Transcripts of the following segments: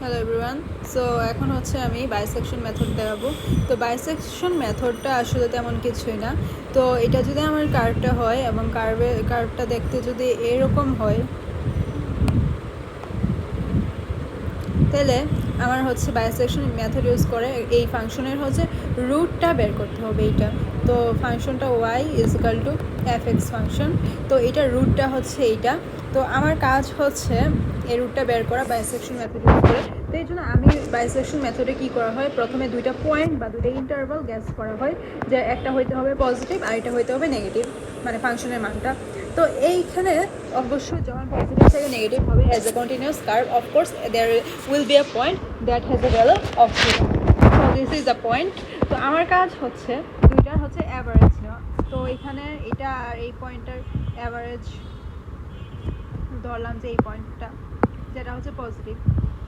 Hello everyone. So এখন হচ্ছে আমি বাইসেকশন মেথড দেখাবো। তো বাইসেকশন মেথডটা আসলে তেমন কিছুই না। তো এটা যদি আমার কার্ভটা হয় এবং কার্ভটা দেখতে যদি এরকম হয়, তাহলে আমার হচ্ছে বাইসেকশন মেথড ইউজ করে এই ফাংশনের হচ্ছে রুটটা বের করতে হবে। এইটা তো ফাংশনটা Y is equal to F X function. তো এইটার রুটটা হচ্ছে এইটা। তো আমার কাজ হচ্ছে এই রুটটা বের করা বাইসেকশন মেথড ইউজ করে। তো এই জন্য আমি বাইসেকশন মেথডে কী করা হয়, প্রথমে দুইটা পয়েন্ট বা দুইটা ইন্টারভাল গ্যাস করা হয় যে একটা হইতে হবে পজিটিভ আর এটা হইতে হবে নেগেটিভ, মানে ফাংশনের মানটা। তো এইখানে অবশ্যই যখন পজিটিভ থেকে নেগেটিভ হবে as a continuous curve, of course there will be a point that has a value of 0। So this is the point. তো আমার কাজ হচ্ছে দুইটার হচ্ছে অ্যাভারেজ নেওয়া। তো এখানে এটা আর এই পয়েন্টটার অ্যাভারেজ ধরলাম যে এই পয়েন্টটা যেটা হচ্ছে পজিটিভ,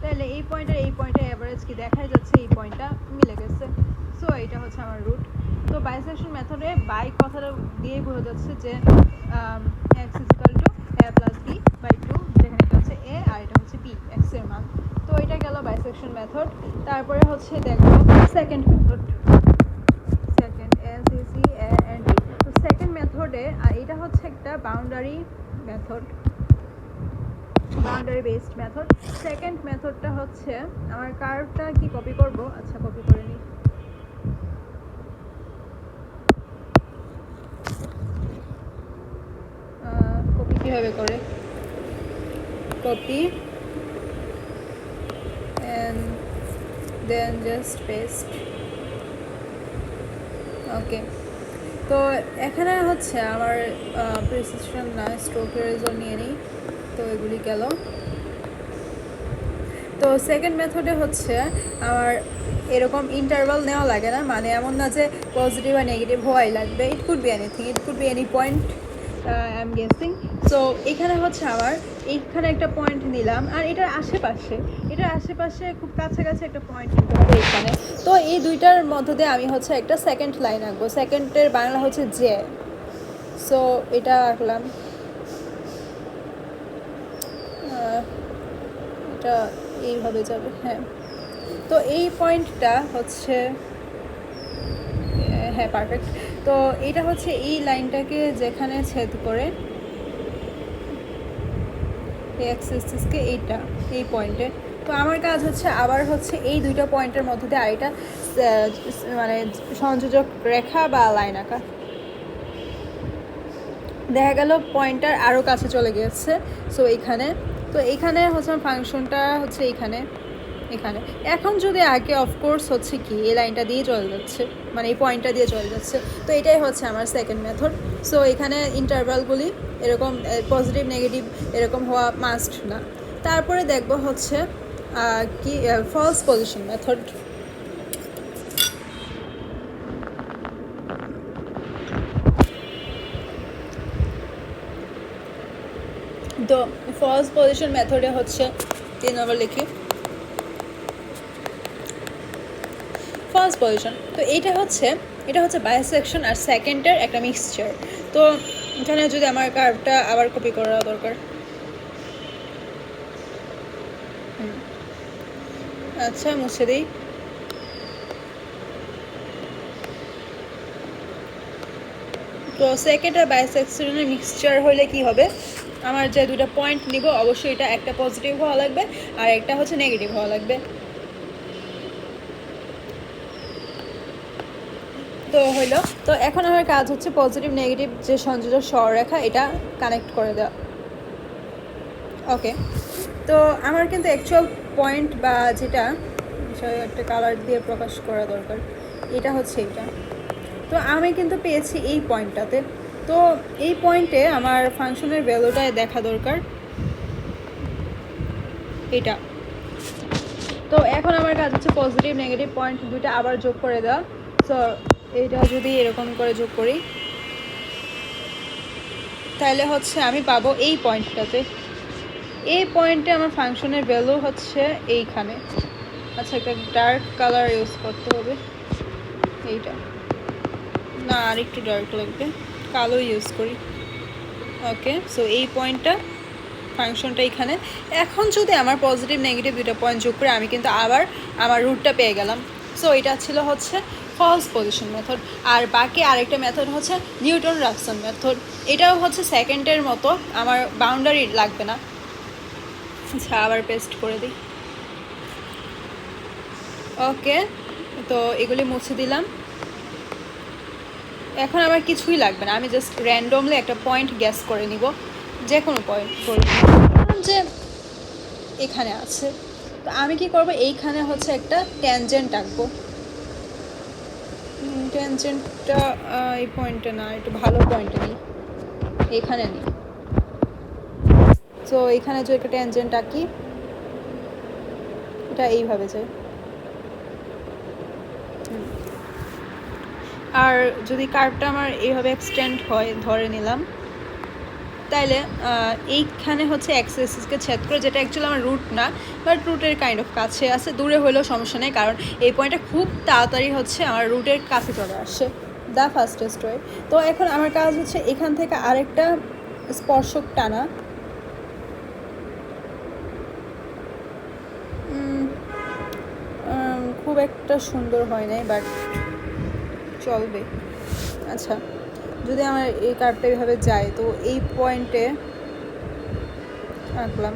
তাহলে এই পয়েন্টের অ্যাভারেজ কি দেখাই যাচ্ছে, এই পয়েন্টটা মিলে গেছে। সো এটা হচ্ছে আমার রুট। তো বাইসেকশন মেথডে বাই কথাটা দিয়েই বোঝা যাচ্ছে যে X is equal to A plus B by two, যেখানে এটা হচ্ছে এ আর এটা হচ্ছে বি, এক্স এর মান। তো এটা গেল বাইসেকশন মেথড। তারপরে হচ্ছে দেখো second method, second S A C A and B. তো সেকেন্ড মেথডে এটা হচ্ছে একটা boundary method, boundary based method. Second মেথডটা হচ্ছে আমার কার্ভটা কি কপি করব, আচ্ছা কপি করে নিই। কপি কীভাবে করে, copy and then just paste. ওকে, তো এখানে হচ্ছে আমার প্রিসিশন না, স্ট্রোকের রেজাল্ট নিয়ে নিই। তো এগুলি গেল। তো সেকেন্ড মেথডে হচ্ছে আমার এরকম ইন্টারভাল নেওয়া লাগে না, মানে এমন না যে পজিটিভ আর নেগেটিভ হওয়াই লাগবে। It could be anything, it could be any point I am guessing. So এখানে হচ্ছে আমার এইখানে একটা পয়েন্ট নিলাম আর এটার আশেপাশে খুব কাছাকাছি একটা পয়েন্ট নিতে হবে এখানে। তো এই দুইটার মধ্য দিয়ে আমি হচ্ছে একটা সেকেন্ড লাইন আঁকবো। সেকেন্ডের বাংলা হচ্ছে যে। সো এটা আঁকলাম, এটা এইভাবে যাবে। হ্যাঁ, তো এই পয়েন্টটা হচ্ছে, হ্যাঁ পারফেক্ট। তো এটা হচ্ছে এই লাইনটাকে যেখানে ছেদ করে এই এক্সিসকে এইটা এই পয়েন্টে। তো আমার কাজ হচ্ছে আবার হচ্ছে এই দুইটা পয়েন্টের মধ্যে দিয়ে আরেকটা মানে সংযোজক রেখা বা লাইন আঁকা। দেখা গেল পয়েন্টটার আরও কাছে চলে গিয়েছে। সো এইখানে, তো এইখানে হচ্ছে আমার ফাংশনটা হচ্ছে এইখানে এখানে। এখন যদি আগে অফকোর্স হচ্ছে কি এই লাইনটা দিয়ে চলে যাচ্ছে, মানে এই পয়েন্টটা দিয়ে চলে যাচ্ছে। তো এটাই হচ্ছে আমার সেকেন্ড মেথড। সো এখানে ইন্টারভালগুলি এরকম পজিটিভ নেগেটিভ এরকম হওয়া মাস্ট না। তারপরে দেখবো হচ্ছে কি ফলস পজিশন মেথড। তো ফলস পজিশন মেথডে হচ্ছে 3 নম্বর লিখি ফার্স্ট পজিশন। তো এটা হচ্ছে বাইসেকশন আর সেকেন্ডের একটা মিক্সচার। তো এখানে যদি আমার কার্ভটা আবার কপি করা দরকার, আচ্ছা মুছে দিই। তো সেকেন্ড আর বাইসেকশনের মিক্সচার হলে কি হবে, আমার যে দুটো পয়েন্ট নিব অবশ্যই এটা একটা পজিটিভ হওয়া লাগবে আর একটা হচ্ছে নেগেটিভ হওয়া লাগবে। তো হইলো। তো এখন আমার কাজ হচ্ছে পজিটিভ নেগেটিভ যে সংযোজক সরলরেখা এটা কানেক্ট করে দেওয়া। ওকে, তো আমার কিন্তু অ্যাকচুয়াল পয়েন্ট বা যেটা একটা কালার দিয়ে প্রকাশ করা দরকার, এটা হচ্ছে এইটা। তো আমি কিন্তু পেয়েছি এই পয়েন্টটাতে। তো এই পয়েন্টে আমার ফাংশনের ভ্যালুটাই দেখা দরকার, এটা। তো এখন আমার কাজ হচ্ছে পজিটিভ নেগেটিভ পয়েন্ট দুইটা আবার যোগ করে দেওয়া। সো এইটা যদি এরকম করে যোগ করি তাহলে হচ্ছে আমি পাবো এই পয়েন্টটাতে। এই পয়েন্টে আমার ফাংশনের ভ্যালু হচ্ছে এইখানে। আচ্ছা, একটা ডার্ক কালার ইউজ করতে হবে, এইটা না আর একটু ডার্ক লাগবে, কালো ইউজ করি। ওকে, সো এই পয়েন্টটা ফাংশনটা এখানে। এখন যদি আমার পজিটিভ নেগেটিভ দুটো পয়েন্ট যোগ করে আমি কিন্তু আবার আমার রুটটা পেয়ে গেলাম। সো এটা ছিল হচ্ছে ফলস পজিশন মেথড। আর বাকি আরেকটা মেথড হচ্ছে নিউটন রাফসন মেথড। এটাও হচ্ছে সেকেন্ডের মতো, আমার বাউন্ডারি লাগবে না। আচ্ছা, আবার পেস্ট করে দিই। ওকে, তো এগুলি মুছে দিলাম। এখন আমার কিছুই লাগবে না, আমি জাস্ট র্যান্ডমলি একটা পয়েন্ট গ্যাস করে নিব, যে কোনো পয়েন্ট করব। যে এখানে আছে, তো আমি কি করব, এইখানে হচ্ছে একটা ট্যানজেন্ট আঁকবো। ট্যানজেন্টটা এই পয়েন্টে না, একটু ভালো পয়েন্টে নিই, এখানে নিই। তো এখানে যে একটা ট্যানজেন্ট আঁকি, এটা এইভাবে যায়। আর যদি কার্ভটা আমার এইভাবে এক্সটেন্ড হয়, ধরে নিলাম, তাইলে এইখানে হচ্ছে এক্স অ্যাক্সিসকে ছেদ করে, যেটা অ্যাকচুয়ালি আমার রুট না, বাট রুটের কাইন্ড অফ কাছে আছে। দূরে হলেও সমস্যা নেই, কারণ এই পয়েন্টটা খুব তাড়াতাড়ি হচ্ছে আমার রুটের কাছে চলে আসে, দ্য ফাস্টেস্ট ওয়ে। তো এখন আমার কাজ হচ্ছে এখান থেকে আরেকটা স্পর্শক টানা। খুব একটা সুন্দর হয় নাই, বাট চলবে। আচ্ছা, যদি আমার এই কার্ভটা এইভাবে যায়, তো এই পয়েন্টে আঁকলাম।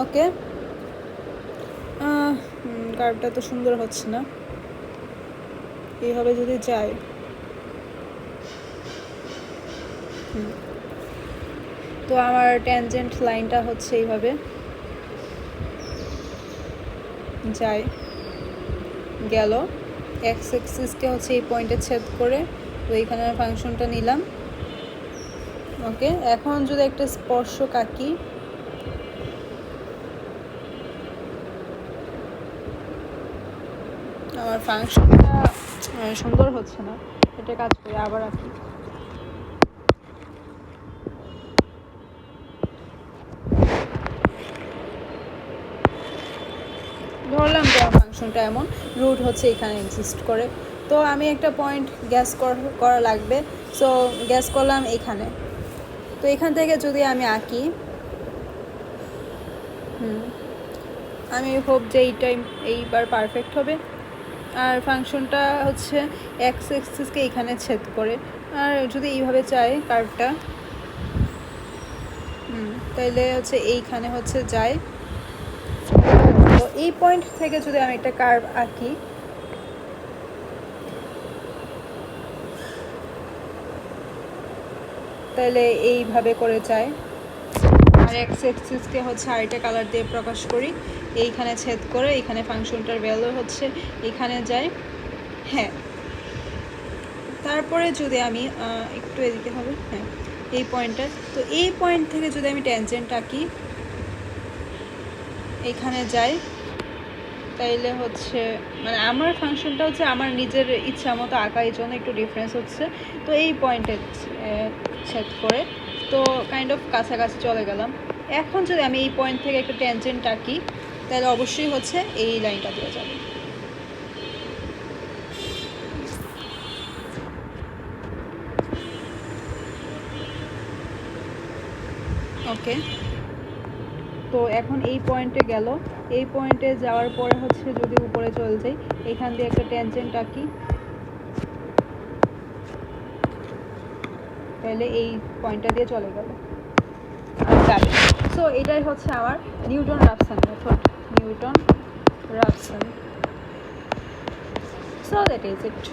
ওকে, কার্ভটা তো সুন্দর হচ্ছে না। এইভাবে যদি যায়, তো আমার ট্যানজেন্ট লাইনটা হচ্ছে এইভাবে যায়, গেল এক্স অ্যাক্সিসকে হচ্ছে এই পয়েন্টে ছেদ করে। তো এইখানে ফাংশনটা নিলাম। ওকে, এখন যদি একটা স্পর্শক আঁকি, আমার ফাংশনটা সুন্দর হচ্ছে না, এটা কাজ করে আবার আঁকি। ধরলাম যে আমার ফাংশনটা এমন, রুট হচ্ছে এখানে এক্সিস্ট করে। তো আমি একটা পয়েন্ট গ্যাস করা লাগবে। সো গ্যাস করলাম এখানে। তো এখান থেকে যদি আমি আঁকি, আমি হোপ যে এইবার পারফেক্ট হবে। আর ফাংশনটা হচ্ছে এক্স অ্যাক্সিসকে এখানে ছেদ করে। আর যদি এইভাবে চাই কার্ভটা, তাইলে হচ্ছে এইখানে হচ্ছে যায়। তো এই পয়েন্ট থেকে যদি আমি একটা কার্ভ আঁকি, তাহলে এইভাবে করে যায়। আর এক্স অ্যাক্সিসকে হচ্ছে আরেকটা কালার দিয়ে প্রকাশ করি, এইখানে ছেদ করে এইখানে ফাংশনটার ভ্যালু হচ্ছে এখানে যায়। হ্যাঁ, তারপরে যদি আমি একটু এদিকে হবে, হ্যাঁ এই পয়েন্টটা, তো এই পয়েন্ট থেকে যদি আমি ট্যানজেন্ট আঁকি, এইখানে যাই, তাইলে হচ্ছে মানে আমার ফাংশনটা হচ্ছে আমার নিজের ইচ্ছা মতো আঁকা, এই জন্য একটু ডিফারেন্স হচ্ছে। তো এই পয়েন্টে ছেদ করে, তো কাইন্ড অফ কাছাকাছি চলে গেলাম। এখন যদি আমি এই পয়েন্ট থেকে একটা ট্যানজেন্ট আঁকি, তাহলে অবশ্যই হচ্ছে এই লাইনটা দিয়ে যাবে। ওকে, তো এখন এই পয়েন্টে গেল, এই পয়েন্টে যাওয়ার পরে হচ্ছে যদি উপরে চলে যাই, এখান দিয়ে একটা ট্যানজেন্ট আঁকি, তাহলে এই পয়েন্টটা দিয়ে চলে গেল আর যাবে। সো এটাই হচ্ছে আমার Newton Raphson method, Newton Raphson. So that is it.